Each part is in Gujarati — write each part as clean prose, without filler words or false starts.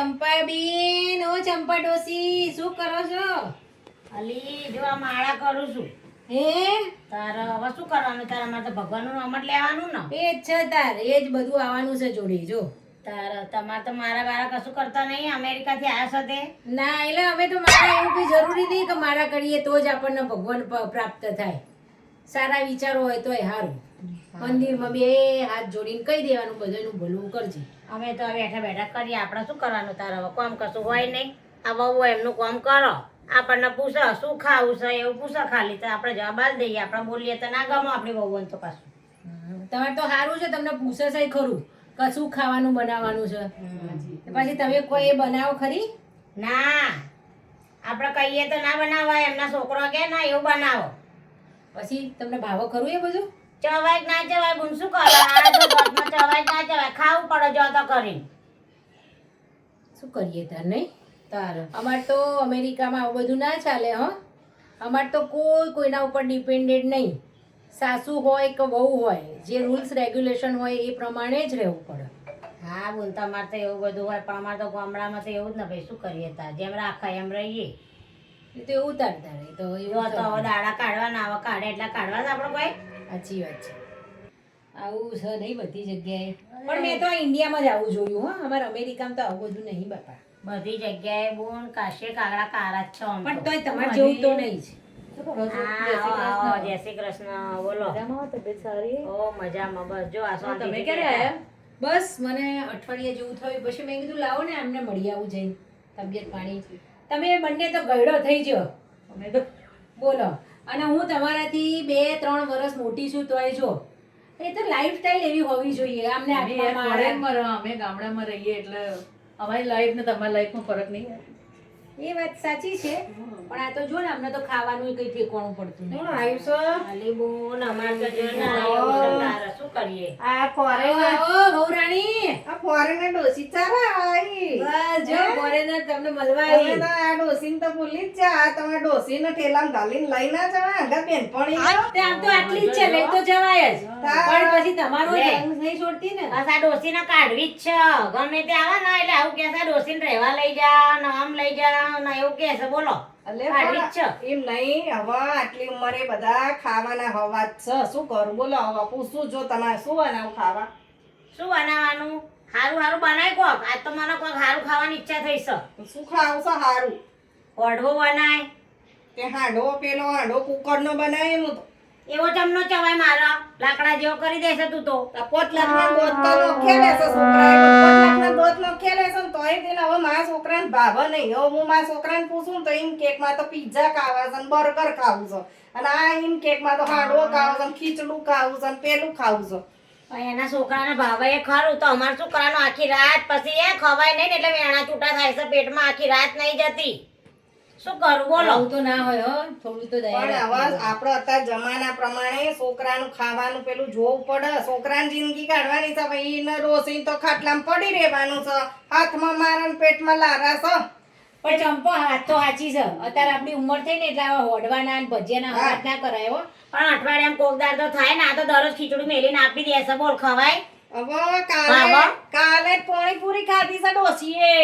ચંપાબેન, ઓ ચંપા ડોસી, શું કરો છો? અલી જો આ માળા કરું છું. હે? તારે હવે શું કરવાનું? તારે અમારે તો ભગવાનનું નામ જ લેવાનું ને. એ જ છે તાર, એ જ બધું આવવાનું છે જોડી જો. તારે તમારે તો મારા બારા કશું કરતા નહીં. અમેરિકાથી આવ્યા છો તે. ના એટલે અમે તો મારા એવું કઈ જરૂરી નહીં કે મારા કરીએ તો જ આપણને ભગવાન પ્રાપ્ત થાય. સારા વિચારો હોય તોય સારું. મંદિરમાં બે હાથ જોડીને કહી દેવાનું બધાનું ભલું કરજે. અમે તો બેઠા બેઠા કરીએ. આપણે શું કરવાનું? તારે હવે કામ કશું હોય નહીં. આ વહુ એમનું કામ કરો. આપણને પૂછો શું ખાવું છે એવું પૂછો ખાલી તો આપણે જવાબ આલી દઈએ. આપણે બોલીએ તો ના ગમો આપણી વહુઓને તો પાછું. તમારે તો સારું છે, તમને પૂછે છે ખરું કે શું ખાવાનું બનાવવાનું છે. પછી તમે કોઈ એ બનાવો ખરી? ના આપણે કહીએ તો ના બનાવાય. એમના છોકરો કે ના એવું બનાવો. પછી તમને ભાવો ખરું એ બધું? ચવાય કે ના ચવાય બોલ શું કરો? આ તો ઘરમાં ચવાય કે ના ચવાય ખાવું પડે જો તો કરીને. શું કરીએ તાર નહીં તાર? અમારે તો અમેરિકામાં આવું બધું ના ચાલે હો. અમારે તો કોઈના ઉપર ડિપેન્ડેડ નહીં. સાસુ હોય કે વહુ હોય, જે રૂલ્સ રેગ્યુલેશન હોય એ પ્રમાણે જ રહેવું પડે. હા બોલ તમારે તો એવું બધું હોય પણ અમારે તો ગામડામાં તો એવું જ ને ભાઈ શું કરીએ તાર જેમ રાખાય એમ રહીએ. એ તો એવું તાર તારે તો જો તો હવે દાડા કાઢવાના હવે કાઢે એટલે કાઢવા જ આપણે ભાઈ. સાચી વાત છે. આવું છે નહીં બધી જગ્યાએ. પણ મેં તો આ ઇન્ડિયામાં જ આવું જોયું હો. અમારે અમેરિકામાં તો આવું બધું નહીં બાપા. બધી જગ્યાએ બોન કાશે કાગડા કારા જ છે આમ પણ તો. તોય તમારે જેવું તો નહીં જ. આવો, જય શ્રી કૃષ્ણ બોલો. ઓ મજામાં બસ જો આ શાંતિ તમે ક્યારે આયા? બસ મને અઠવાડિયા જેવું થયું પછી મેં કીધું લાવો ને એમને મળી આવું જઈને તબિયત પાણી. તમે બંને તો ગયડો થઈ ગયો. અમે તો બોલો. અને હું તમારાથી 2-3 વર્ષ મોટી છું તોય જો એ તો લાઈફસ્ટાઈલ એવી હોવી જોઈએ. આમને અમે ફોરેનમાં રહો, અમે ગામડામાં રહીએ એટલે અમારી લાઈફ ને તમારી લાઈફમાં ફરક નહીં. એ વાત સાચી છે પણ આ તો જો ને અમને તો ખાવાનું કઈ ઠેકવાનું પડતું નહીં. અલી બોન અમારે તો જો ને એવું છે તારે શું કરીએ. ઓ ગૌરાણી, બસ જો ફોરેનર તમને મળવા આવી. તે આમ તો આટલી જ છે, લઈ તો જવાય જ. પણ પછી તમારો લે. જંગ નહીં છોડતી ને. બસ આ ડોસીને કાઢવી જ છે. ગમે તે આવે ને એટલે આવું કે છે ડોસીને રહેવા લઈ જા ને આમ લઈ જા ને એવું કે છે બોલો. કાઢવી જ છે. એમ નહીં, હવે આટલી ઉંમરે બધા ખાવાના હવા જ છે. શું કરું બોલો? હવે પૂછું જો તમારે શું બનાવું ખાવા? શું બનાવવાનું? હારું હારું બનાય કોક. આજ તો મને કોક હારું ખાવાની ઈચ્છા થઈ છે. શું ખાવું છે હારું? ઓઢવો બનાય. તે હાંડો કુકર નો બનાવે હું તો. એવો ચમનો ચવાય મારા લાકડા જેવો કરી દેશે તું તો. આ પોતલાકના દોત તો નોખેલે છે છોકરાએ. પોતલાકના દોત નોખેલે છે ને તોય તેને હવે મારા છોકરાને ભાવે નહીં. હવે હું મારા છોકરાને પૂછું તો એમ કેકમાં તો પિઝા ખાવા છે ને બર્ગર ખાવું છે અને આ એમ કેકમાં તો હાંડવો ખાવું છે ને ખીચડું ખાવું છે ને પેલું ખાવું છે. પણ એના છોકરાને ભાવે એ ખરું તો અમારે શું કરવાનું? આખી રાત પછી એ ખવાય નહીં ને એટલે વેણા છૂટા થાય છે પેટમાં. આખી રાત નહીં જતી. શું કરું બોલો? આવું તો ના હોય હો. થોડું તો દયા પણ રાખવી હવે જોઈએ. આપણે અત્યારે જમાના પ્રમાણે છોકરાનું ખાવાનું પેલું જોવું પડે. છોકરાની જિંદગી કાઢવાની છે ભાઈ. એને રોસી તો ખાટલામાં પડી રહેવાનું છે. હાથમાં મારા પેટમાં લારા છે. પણ ચંપો હાથ તો સાચી છે. અત્યારે આપણી ઉંમર થઈ ને એટલે આવા હોડવાના અને ભજીયાના હાથ ના કરાય હો. પણ અઠવાડિયામાં કોકદાર તો થાય ને. આ તો દરરોજ ખીચડી મેલીને આપી દેશે બોલ ખવાય. હવે બાબા. કાલે પાણીપુરી ખાધી છે ડોસીએ.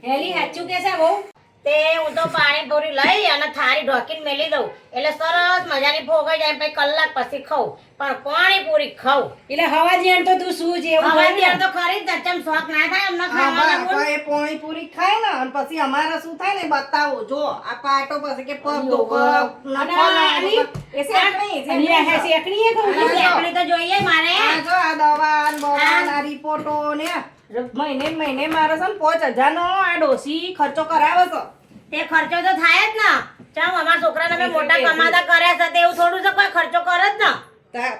હેલી સાચું કે છે બહુ? તે હું તો પાણીપુરી લઈ અને થાળી ઢોકીને મેલી દઉં એટલે સરસ મજાની ફોગાઈ જાય. પછી કલાક પછી ખાઉં પણ પાણીપુરી ખાઉં. એટલે હવા જ્યાં તો તું શું છે એવું હવે કર ને. ત્યાં તો ખરી જ ચમ શોખ ના થાય એમને ખાવાનો બોલ. એ પાણીપુરી ખાય ને અને પછી અમારે શું થાય ને બતાવો જો આ પાટો પછી કે પગ દુખો અને આની- એ શેકણી, અને આ શેકણી એ કહું છું. આપણે તો જોઈએ મારે. આ જો આ દવા ને બવા ને આ રિપોર્ટો ને મહિને મારે છે ને 5,000 નો આ ડોસી ખર્ચો કરાવે છે. તે ખર્ચો તો થાય જ ને. ચાલ અમારા છોકરાને અમે મોટા કમાતા કર્યા છે તે એવું થોડું છે કોઈ ખર્ચો કરે જ ને.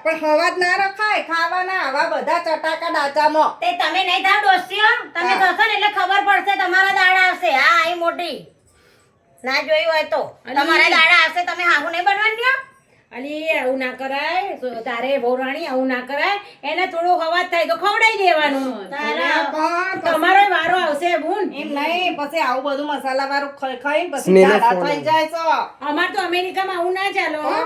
પણ હવા જ ના રખાય ખાવાના આવા બધા ચટાકા ડાચામાં. તે તમે નહીં થાવ ડોસીઓ. તમે થશો ને એટલે ખબર પડશે તમારા દાડા આવશે. હા અહીં મોટી ના જોયું હોય તો તમારા દાડા આવશે. તમે હાહુ નહીં બનવાની. અલી આવું ના કરાય. તારે ભૌરાણી આવું ના કરાય. એને થોડું હવા થાય તો ખવડાવી દેવાનું. પણ તમારો વારો આવશે બુન. એમ નહીં પછી આવું બધું મસાલા વાળું ખાઈ પછી ઝાડા થઈ જાય છે. અમાર તો અમેરિકામાં આવું ના ચાલો હો.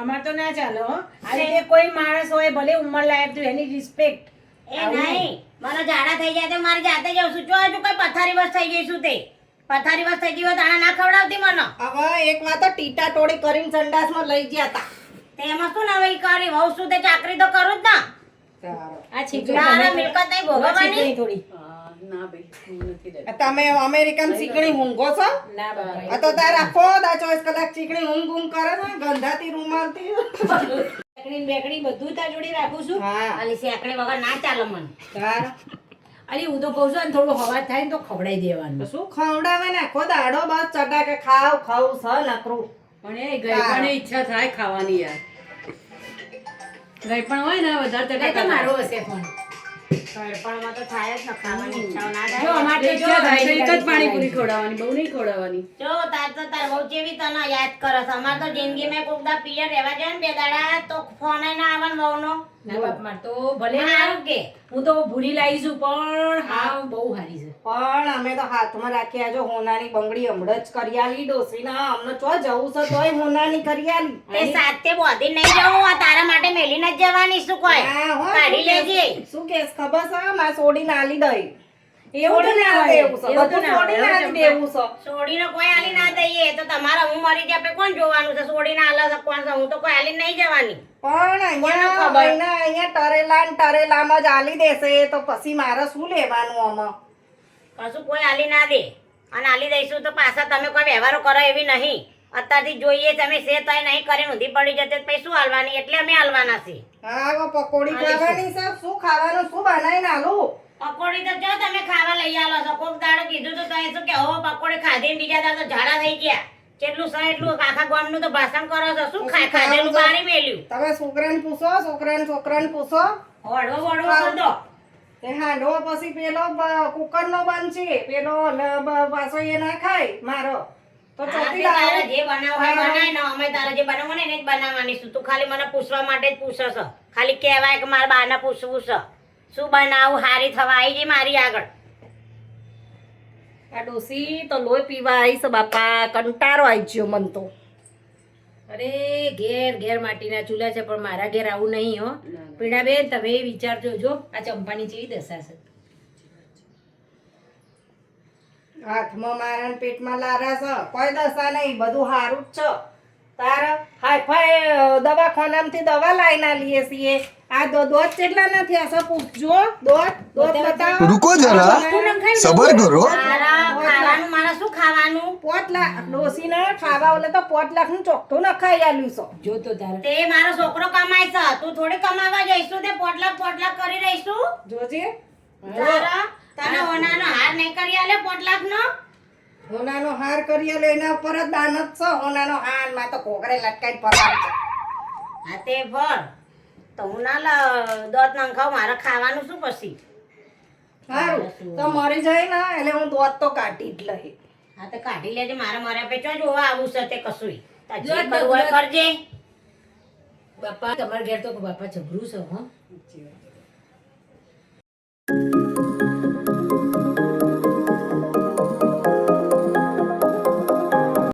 અમાર તો ના ચાલો હો. આ રીતે કોઈ માણસ હોય ભલે ઉંમર લાયક તો એની રિસ્પેક્ટ એ નહીં મને ઝાડા થઈ જાય તો મારી જાતે જઉં છું જો હજુ કઈ પથારી બસ થઈ ગઈ છું તે પથારી બસ થઈ ગઈ હોય તાણા ના ખવડાવતી મને હવે એક વાર તો ટીટા ટોળી કરીને સંડાસમાં લઈ ગયા તા તેમાં શું ને હવે ઈ કરી વહુ શું તે ચાકરી તો કરું જ ને આ છીકણી તારા મિલકત નહીં ભોગવવાની છીકણી થોડી ના ભાઈ હું નથી રહેતી. તમે અમેરિકન ચીકણી ઊંઘો છો ના બાપા આ તો તાર આખો દા 24 કલાક ચીકણી ઊંઘ કરે છે ગંધાતી રૂમાલથી બેકડી બેકડી બધું તાર જોડે રાખું છું હા આલી સેકડી વગર ના ચાલે મને તાર અલી હું તો કહું છું ને થોડું હવા થાય ને તો ખવડાવી દેવાનું શું ખવડાવે ને આખો દાડો બસ ચટાકે ખાવ સ નકરું પણ એ ગઈપણે ઈચ્છા થાય ખાવાની યાર ગઈપણ હોય ને વધારે એટલે તો ચટાકા મારો હશે ફોન ઘરપણમાં તો થાય જ ને ખાવાની ઈચ્છાઓ ના જો થાય અમારે તો જો ઈચ્છા થાય તો એક જ અમેરિકાની પાણીપુરી ખવડાવી. ખવડાવવાની બહુ નહીં ખવડાવવાની જો તાર બહુ જેવી તને યાદ કરે છે અમાર તો જિંદગી મેં કોક દા પિયર રહેવા જાય ને બે દાડા તો ફોન ના આવન વહુનો ના બાપ માર તો ભલે ના સારું કે હું તો ભૂલી લાવી છું પણ હા બહુ સારી છે પણ અમે તો હાથમાં રાખ્યા જો હોનાની બંગડી હમણાં જ કરી આલી ડોસીના અમને ચો જવું છે તોય હોનાની કરી આલી તે સાથે બોધી નહીં જવું આ તારા માટે મેલીને જ જવાની શું કોઈ હા, હો, કાઢી લેજે શું કેસ ખબર છે માં સોડીને આલી દઈ એવું તો છોડીને ના આવે. દેવું છે એવું તો બધું ના સોડીને આવે. આલી દેવું છે છોડીને કોઈ આલી ના દઈએ તો તમારા હું મરી જાય પછી કોણ જોવાનું છે છોડીને આલા છે કોણ છે હું તો કોઈ આલી નહીં જવાની પણ કોને અહીંયા ખબર? અહીંયા ટરેલા ને ટરેલામાં જ આલી દેશે તો પછી મારે શું લેવાનું આમાં કશું કોઈ આલી ના દે અને આલી દઈશું તો પાછા તમે કોઈ વ્યવહારો કરો એવી નહીં અત્યારથી જોઈએ તમે છે તોય નહીં કરીને ઊંધી પડી જતે તો પછી શું હાલવાની એટલે અમે હાલવાના છીએ હા હવે પકોડી ખાવાની છે શું ખાવાનું શું બનાવીને આલું પકોડી તો જો તમે ખાવા લઈ આલો છો કોક દાડો કીધું તો તમે શું કે હો પકોડી ખાધી ને બીજા દાડો ઝાડા થઈ ગયા જેટલું છે એટલું આખા ગામનું તો ભાષણ કરો છો શું ખાધેલું બારી મેલ્યું તમે છોકરાને પૂછો હળવો વળવો કર દો તે હાંડવો પછી પેલો કુકરનો બનશે પેલો પાછો એ ના ખાય મારો તો હા, ચોથી તે તારે લાવો જે બનાવવું હોય બનાય ને અમે તારે જે બનાવવું ને એને જ બનાવવાની છું તું ખાલી મને પૂછવા માટે જ પૂછો છો ખાલી કહેવાય કે મારા બાને પૂછવું છે શું બનાવું હારી થવા આવી જઈ મારી આગળ આ ડોસી તો લોહી પીવા આવી છે બાપા કંટાળો આવી ગયો મન તો અરે ઘેર ઘેર માટીના ચૂલા છે પણ મારા ઘેર આવું નહીં હો પીણાબેન તમે વિચારજો જો આ ચંપાની જેવી દશા છે હાથમાં મારા ને પેટમાં લારા છે કોઈ દશા નહીં બધું સારું જ છે તારા હાઈફાઈ દવાખાનામાંથી દવા લાવીને આલીએ છીએ આ દોત કેટલા નથી આ સબ પૂછજો દોત બતાવો रुको जरा सबर करो મારા ખાવાનું મારા શું ખાવાનું 5 લાખ ડોસીને ખાવા ઓલે તો 5 લાખ નું ચોખ્ઠું નખાઈ આલ્યું છે જો તો તારે તે મારો છોકરો કમાય છે તું થોડી કમાવા જઈશું તે પોટલા કરી રહીશું જોજે તારા તને ઓનાનો હાર નહીં કરી આલે 5 લાખ નો હોનાનો હાર કરી આલ્યો એના ઉપર જ દાન જ છે હોનાનો હાર માં તો ઘોઘરે લટકાઈ પડાવ છે હા તે ભર તો હું ના દોત નંખાવ મારે ખાવાનું શું પછી સારું તો મરી જાય ને એટલે હું દોત તો કાઢી જ લઈ હા તો કાઢી લેજે મારા મારા પે ચો જોવા આવું છે તે કશુંય તાર જે દોત, કરવું હોય દોત. કરજે બાપા તમારા ઘેર તો બાપા જબરું છે હો સાચી વાત.